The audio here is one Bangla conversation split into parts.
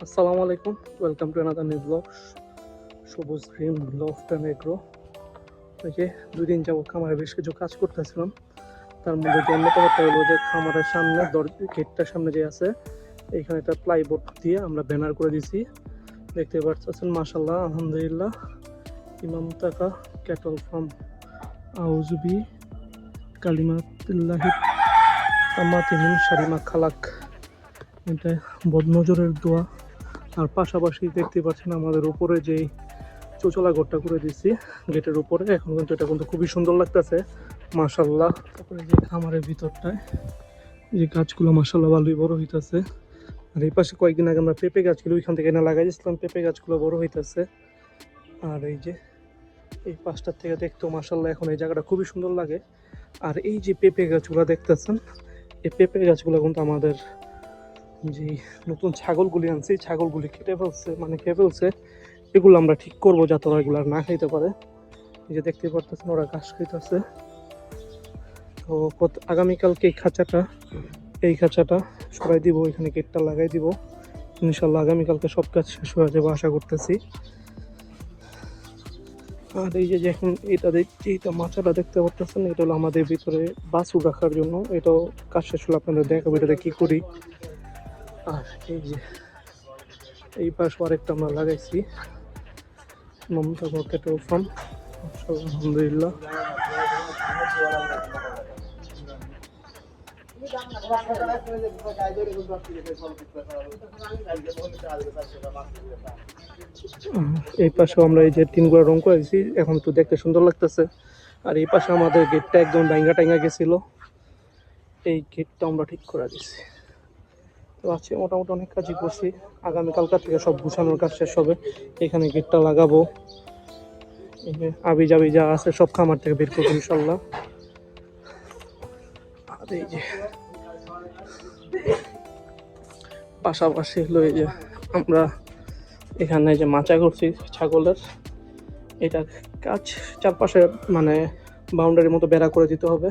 আসসালামু আলাইকুম, welcome to another new blog. সবুজ ড্রিম লফট অ্যান্ড এগ্রো। ওই যে 2 দিন যাবত খামারে বেশ কিছু কাজ করতেছিলাম। তার মধ্যে যে অন্যতম একটা হলো যে খামারের সামনে গেটটার সামনে যে আছে এইখানে একটা প্লাইবোর্ড দিয়ে আমরা ব্যানার করে দিছি। দেখতে পাচ্ছেন মাশাল্লাহ, আলহামদুলিল্লাহ। ইমাম তাকা ক্যাটল ফার্ম আউজুবি কালিমাতুল্লাহি তাম্মাতিমিন শারিমা খালাক। এটা বদনজরের দোয়া। আর পাশাপাশি দেখতে পাচ্ছেন আমাদের উপরে যেই চৌচলা ঘরটা করে দিচ্ছি গেটের উপরে, এখন কিন্তু এটা কিন্তু খুবই সুন্দর লাগতেছে মাশাল্লাহ। তারপরে যে খামারের ভিতরটায় যে গাছগুলো মাশাল্লাহ ভালোই বড় হইতেছে। আর এই পাশে কয়েকদিন আগে আমরা পেঁপে গাছগুলো ওইখান থেকে এনে লাগাই দিয়েছিলাম, পেঁপে গাছগুলো বড় হইতেছে। আর এই যে এই পাশটার থেকে দেখতেও মাশাল্লাহ এখন এই জায়গাটা খুবই সুন্দর লাগে। আর এই যে পেঁপে গাছগুলো দেখতেছেন, এই পেঁপে গাছগুলো কিন্তু আমাদের যে নতুন ছাগলগুলি আনছি ছাগলগুলি খেয়ে ফেলছে, এগুলো আমরা ঠিক করবো যাতে ওরা এগুলো না খাইতে পারে। এই যে দেখতে পারতেছেন ওরা ঘাস খাইতেছে। তো আগামীকালকে এই খাঁচাটা সরাই দিব, এখানে গেটটা লাগাই দিব। ইনশাল্লাহ আগামীকালকে সব কাজ শেষ হয়ে যাবে আশা করতেছি। আর এই যে এখন এইটা মাচাটা দেখতে পারতেছেন, এটা হলো আমাদের ভিতরে বাছুর রাখার জন্য। এটাও কাজ শেষ হলে আপনাদের দেখাবো এটাতে কি করি। আর এই যে এই পাশে আরেকটা আমরা লাগাইছি মমতা ক্যাটল ফার্ম, আলহামদুলিল্লাহ। এই পাশেও আমরা এই যে টিনগুলো রং করে দিয়েছি, এখন তো দেখতে সুন্দর লাগতেছে। আর এই পাশে আমাদের গেটটা একদম টাইঙ্গা গেছিল, এই গেটটা আমরা ঠিক করে দিচ্ছি। তো আজকে মোটামুটি অনেক কাজই করছি। আগামীকালকার থেকে সব গুছানোর কাজ শেষ হবে। এখানে গেটটা লাগাবো, এই যে আবি জাবি যা আছে সব খামার থেকে বের করবো ইনশাল্লাহ। আর এই যে পাশাপাশি হলো এই যে আমরা এখানে যে মাচা করছি ছাগলের, এটা কাজ চারপাশে মানে বাউন্ডারির মতো বেড়া করে দিতে হবে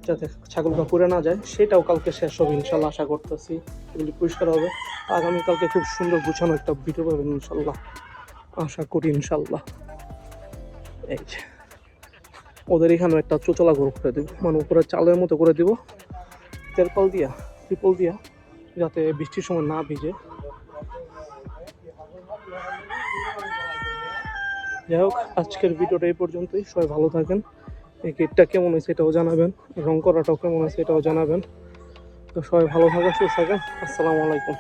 যাতে ছাগলটা পুড়ে না যায়। সেটাও কালকে শেষ হবে ইনশাল্লাহ আশা করতেছি, এগুলি পরিষ্কার হবে। আগামীকালকে খুব সুন্দর গুছানো একটা ভিডিও পাবেন ইনশাল্লাহ, আশা করি ইনশাল্লাহ। এই যে ওদের এখানে একটা চোচলা ঘর করে দেবো, মানে উপরে চালের মতো করে দিব ত্রিপল দিয়া যাতে বৃষ্টির সময় না ভিজে। যাই হোক, আজকের ভিডিওটা এই পর্যন্তই। সবাই ভালো থাকেন। এই গেটটা কেমন হয়েছে এটাও জানাবেন, রং করাটাও কেমন হয়েছে এটাও জানাবেন। তো সবাই ভালো থাকেন, সুস্থ থাকেন। আসসালামু আলাইকুম।